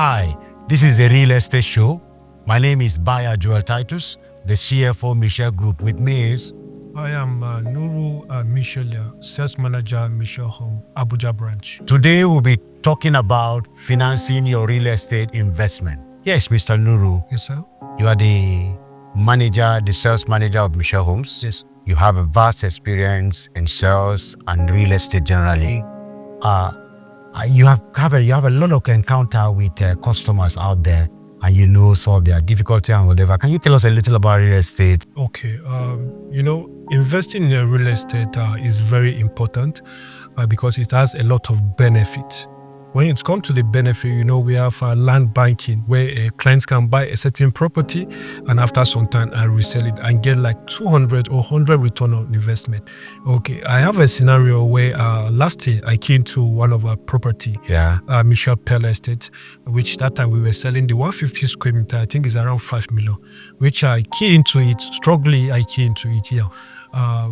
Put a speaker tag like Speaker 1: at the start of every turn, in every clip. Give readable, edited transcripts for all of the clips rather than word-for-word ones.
Speaker 1: Hi, this is the Real Estate Show. My name is Buyer Joel Titus, the CFO Mshel Group. With me is...
Speaker 2: I am Nuru Mshel, Sales Manager, Mshel Homes, Abuja branch.
Speaker 1: Today we'll be talking about financing your real estate investment. Yes, Mr. Nuru.
Speaker 2: Yes, sir.
Speaker 1: You are the sales manager of Mshel Homes.
Speaker 2: Yes.
Speaker 1: You have a vast experience in sales and real estate generally. You have a lot of encounter with customers out there, and you know some of their difficulty and whatever. Can you tell us a little about real estate?
Speaker 2: Okay. Investing in real estate is very important because it has a lot of benefits. When it comes to the benefit, we have land banking where clients can buy a certain property and after some time resell it and get like 200 or 100 return on investment. Okay, I have a scenario where last year I came to one of our property, Mshel Estate, which that time we were selling the 150 square meter, I think is around 5 million, which I key into it,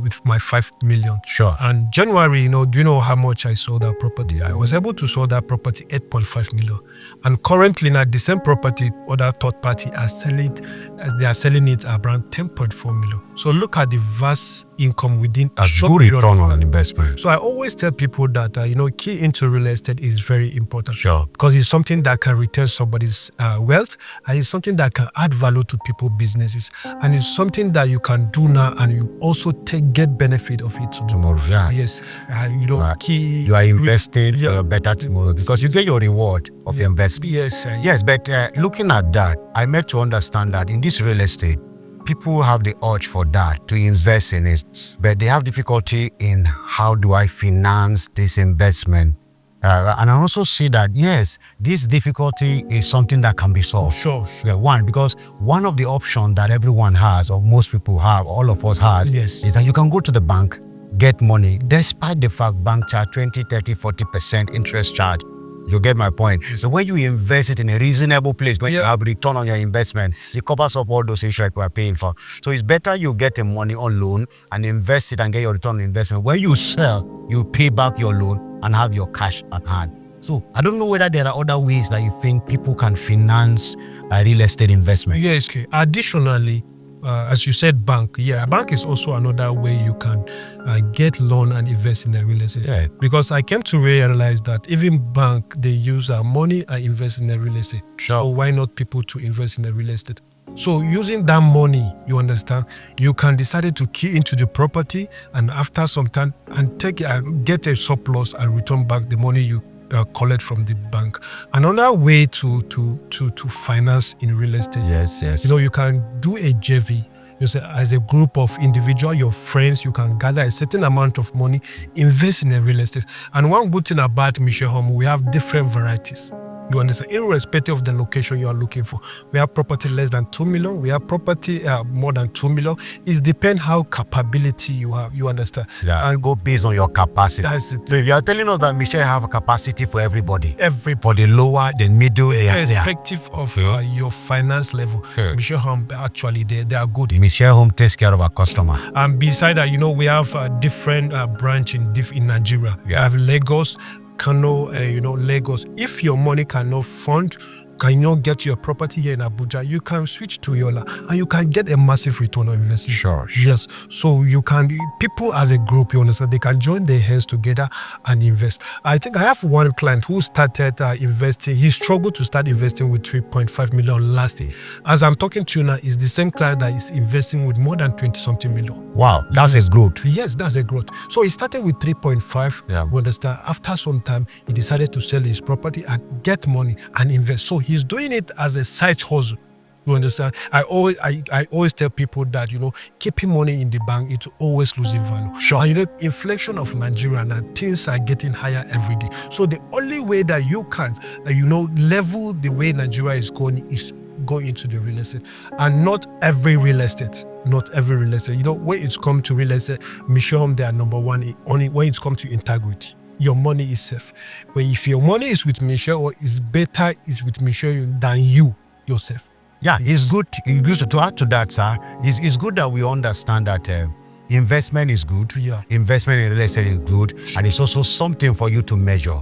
Speaker 2: with my 5 million.
Speaker 1: Sure.
Speaker 2: And January, do you know how much I sold that property? I was able to sell that property 8.5 million. And currently now the same property, other third party are selling it around 10.4 million. So look at the vast income within
Speaker 1: a good return on an investment.
Speaker 2: So I always tell people that key into real estate is very important.
Speaker 1: Sure.
Speaker 2: Because it's something that can return somebody's wealth, and it's something that can add value to people's businesses, and it's something that you can do now and you also get benefit of it
Speaker 1: tomorrow. Yeah.
Speaker 2: Yes.
Speaker 1: You are investing for a better tomorrow because you get your reward of your investment.
Speaker 2: Yes.
Speaker 1: Yes, but looking at that, I made to understand that in this real estate, people have the urge for that, to invest in it, but they have difficulty in how do I finance this investment. And I also see that, yes, this difficulty is something that can be solved.
Speaker 2: Sure.
Speaker 1: Yeah, because one of the options that everyone has, or most people have, all of us has,
Speaker 2: yes,
Speaker 1: is that you can go to the bank, get money, despite the fact bank charge 20, 30, 40% interest charge. You get my point.
Speaker 2: Yes.
Speaker 1: So when you invest it in a reasonable place, when you have return on your investment, it covers up all those issues you are paying for. So it's better you get the money on loan and invest it and get your return on investment. When you sell, you pay back your loan and have your cash at hand. So I don't know whether there are other ways that you think people can finance a real estate investment.
Speaker 2: Yes, okay. Additionally, as you said, bank. Yeah, bank is also another way you can get loan and invest in a real estate.
Speaker 1: Yeah.
Speaker 2: Because I came to realize that even bank, they use our money and invest in a real estate.
Speaker 1: Sure.
Speaker 2: So why not people to invest in a real estate? So using that money, you understand, you can decide to key into the property and after some time and get a surplus and return back the money you collect from the bank. Another way to finance in real estate.
Speaker 1: Yes.
Speaker 2: You can do a JV. You say as a group of individual, your friends, you can gather a certain amount of money, invest in a real estate. And one good thing about Mshel Homes, we have different varieties. You understand? Irrespective of the location you are looking for. We have property less than 2 million. We have property more than 2 million. It depends how capability you have. You understand?
Speaker 1: Yeah. And go based on your capacity.
Speaker 2: That's it.
Speaker 1: So you are telling us that Mshel have a capacity for everybody. For the lower, the middle.
Speaker 2: Irrespective of your finance level.
Speaker 1: Sure.
Speaker 2: Mshel Homes, actually, they are good.
Speaker 1: Mshel Homes takes care of our customer.
Speaker 2: And beside that, we have different branch in Nigeria. We have Lagos, Kano, Lagos. If your money cannot get your property here in Abuja, you can switch to Yola and you can get a massive return on investment.
Speaker 1: Sure.
Speaker 2: Yes. So people as a group, you understand, they can join their hands together and invest. I think I have one client who started investing. He struggled to start investing with 3.5 million last year. As I'm talking to you now, it's the same client that is investing with more than 20-something million.
Speaker 1: Wow, that's a growth.
Speaker 2: Yes, that's a growth. So he started with 3.5.
Speaker 1: Yeah.
Speaker 2: You understand? After some time, he decided to sell his property and get money and invest. So he's doing it as a side hustle. You understand? I always tell people that keeping money in the bank, it's always losing value.
Speaker 1: Sure.
Speaker 2: And inflation of Nigeria now, things are getting higher every day. So the only way that you can level the way Nigeria is going is go into the real estate. And not every real estate. When it's come to real estate, Mshel Homes, they are number one only when it's come to integrity. Your money is safe. But if your money is with Mshel, or is better is with Mshel than you yourself.
Speaker 1: Yeah, it's good. To add to that, sir. It's good that we understand that investment is good.
Speaker 2: Yeah.
Speaker 1: Investment in real estate is good, and it's also something for you to measure.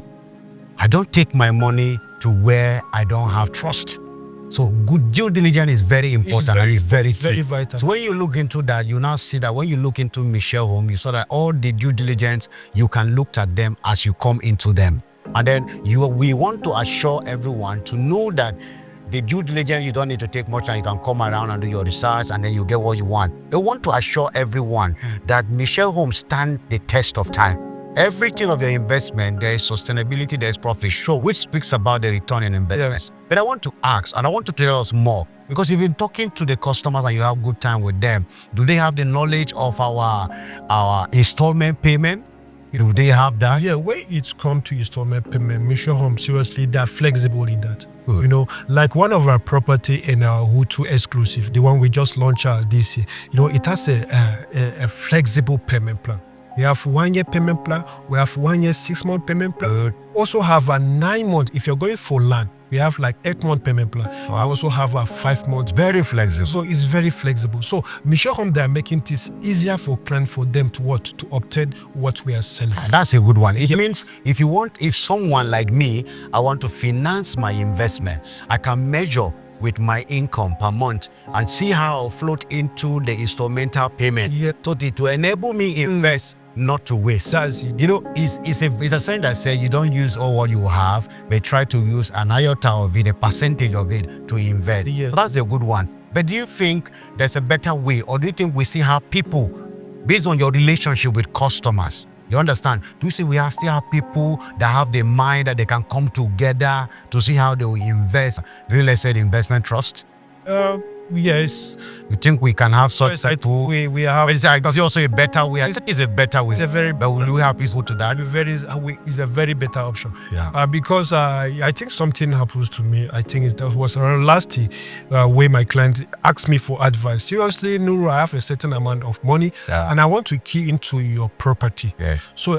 Speaker 1: I don't take my money to where I don't have trust. So good due diligence is very important and it's very
Speaker 2: vital.
Speaker 1: So when you look into that, you now see that when you look into Mshel Homes, you saw that all the due diligence, you can look at them as you come into them. And then we want to assure everyone to know that the due diligence, you don't need to take much and you can come around and do your research and then you get what you want. We want to assure everyone that Mshel Homes stand the test of time. Everything of your investment, there is sustainability, there is profit, sure, which speaks about the return in investments. But I want to ask, and I want to tell us more, because you've been talking to the customers and you have good time with them. Do they have the knowledge of our installment payment? Do they have that?
Speaker 2: Yeah, when it's come to installment payment, Mshel Homes, seriously, they're flexible in that. Good. You know, like one of our property in our Hutu exclusive, the one we just launched this year, you know, it has a flexible payment plan. We have 1 year payment plan. We have 1 year, 6 month payment plan. Also have a 9 month. If you're going for land, we have like 8 month payment plan. I also have a 5 months.
Speaker 1: Very flexible.
Speaker 2: So it's very flexible. So Mshel Homes, they are making this easier for client for them to what? To obtain what we are selling.
Speaker 1: That's a good one. It means if someone like me, I want to finance my investment, I can measure with my income per month and see how I'll float into the instrumental payment.
Speaker 2: Yeah.
Speaker 1: So to enable me invest, not to waste. You know, it's a saying that says you don't use all what you have, but try to use an iota of it, a percentage of it to invest.
Speaker 2: Yeah.
Speaker 1: So that's a good one. But do you think there's a better way, or do you think we still have people, based on your relationship with customers, you understand? Do you see we still have people that have the mind that they can come together to see how they will invest? Real estate investment trust?
Speaker 2: Yes.
Speaker 1: You think we can have such people?
Speaker 2: We have.
Speaker 1: There's also a better way. I think it's a better way.
Speaker 2: It's a very.
Speaker 1: But will we have people to that?
Speaker 2: It's a very better option.
Speaker 1: Yeah.
Speaker 2: Because I think something happens to me. I think that was around last year where my client asked me for advice. Seriously, Nuru, I have a certain amount of money and I want to key into your property.
Speaker 1: Yes.
Speaker 2: So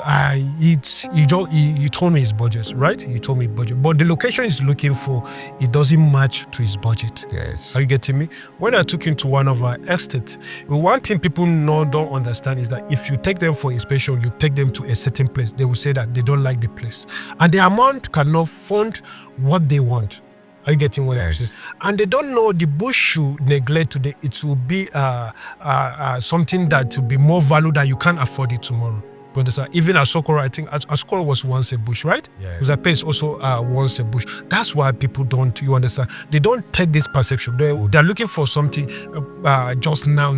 Speaker 2: he told me his budget, right? He told me budget, but the location he's looking for, it doesn't match to his budget.
Speaker 1: Yes.
Speaker 2: Are you getting me? When I took him to one of our estates, one thing people don't understand is that if you take them for inspection, you take them to a certain place, they will say that they don't like the place. And the amount cannot fund what they want. Are you getting what I'm saying? And they don't know the bush should neglect today. It will be something that will be more value that you can't afford it tomorrow. Even Asokoro, I think Asokoro was once a bush, right?
Speaker 1: Yeah.
Speaker 2: Because that place also once a bush. That's why people don't, you understand? They don't take this perception. They're looking for something just now.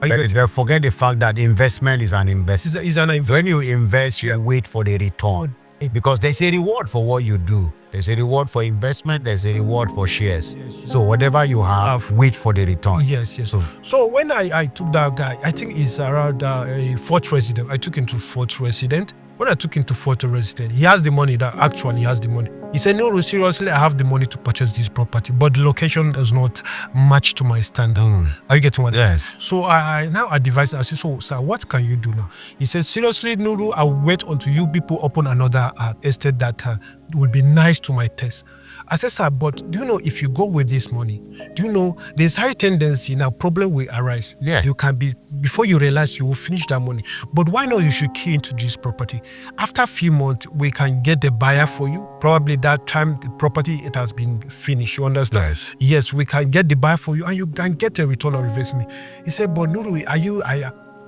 Speaker 1: They forget the fact that investment is an investment. When you invest, you wait for the return. Because there's a reward for what you do. There's a reward for investment, there's a reward for shares.
Speaker 2: Yes.
Speaker 1: So whatever you have, wait for the return.
Speaker 2: Yes. So when I took that guy, I think he's around a Fort Resident. I took him to Fort Resident. When I took him to Fort Resident, he has the money he has the money. He said, no, seriously, I have the money to purchase this property, but the location does not match to my standard. Are you getting what?
Speaker 1: Yes.
Speaker 2: So I advised, I said, so sir, what can you do now? He said, seriously, Nuru, I'll wait until you people open another estate that would be nice to my taste. I said, sir, but do you know if you go with this money, do you know there's high tendency now problem will arise.
Speaker 1: Yeah.
Speaker 2: You can be, before you realize you will finish that money. But why not you should key into this property? After a few months, we can get the buyer for you. Probably that time the property, it has been finished. You understand?
Speaker 1: Yes.
Speaker 2: Yes, we can get the buyer for you and you can get a return on investment. He said, but Nuru,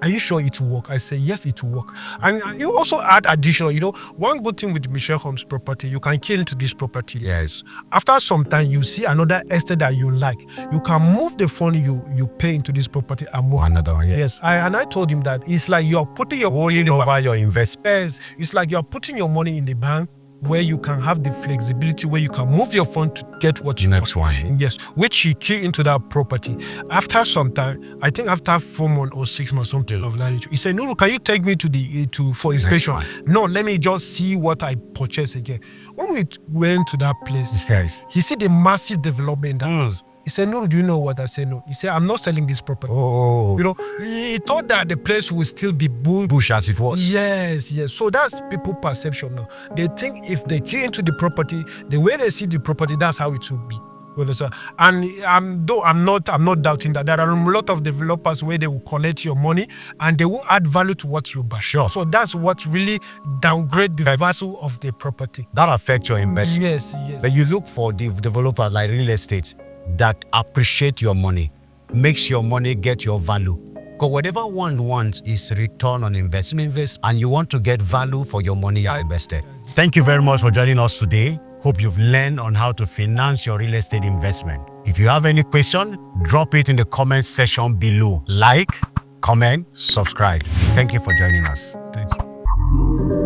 Speaker 2: are you sure it will work? I say, yes, it will work. And you also add additional, one good thing with Mshel Homes property, you can key into this property.
Speaker 1: Yes.
Speaker 2: After some time, you see another estate that you like. You can move the fund you pay into this property and move
Speaker 1: another one.
Speaker 2: Yes. I told him that it's like you're putting your money
Speaker 1: over your investment.
Speaker 2: It's like you're putting your money in the bank where you can have the flexibility where you can move your fund to get what you
Speaker 1: next
Speaker 2: want.
Speaker 1: one.
Speaker 2: Yes, which you key into that property. After some time, I think after 4 months or 6 months, something of that nature, he said, Nuru, can you take me for inspection? No, let me just see what I purchase again. When we went to that place,
Speaker 1: yes,
Speaker 2: he said the massive development. He said, no, do you know what? I said, no. He said, I'm not selling this property.
Speaker 1: Oh.
Speaker 2: He thought that the place would still be bush
Speaker 1: as it was.
Speaker 2: Yes. So that's people's perception now. They think if they key into the property, the way they see the property, that's how it should be. And though I'm not doubting that there are a lot of developers where they will collect your money and they will add value to what you buy.
Speaker 1: Sure.
Speaker 2: So that's what really downgrade the value of the property.
Speaker 1: That affects your investment.
Speaker 2: Yes.
Speaker 1: But you look for the developers like real estate that appreciate your money, makes your money get your value. Because whatever one wants is return on investment, and you want to get value for your money you invested. Thank you very much for joining us today. Hope you've learned on how to finance your real estate investment. If you have any question, drop it in the comment section below. Like, comment, subscribe. Thank you for joining us.
Speaker 2: Thank you.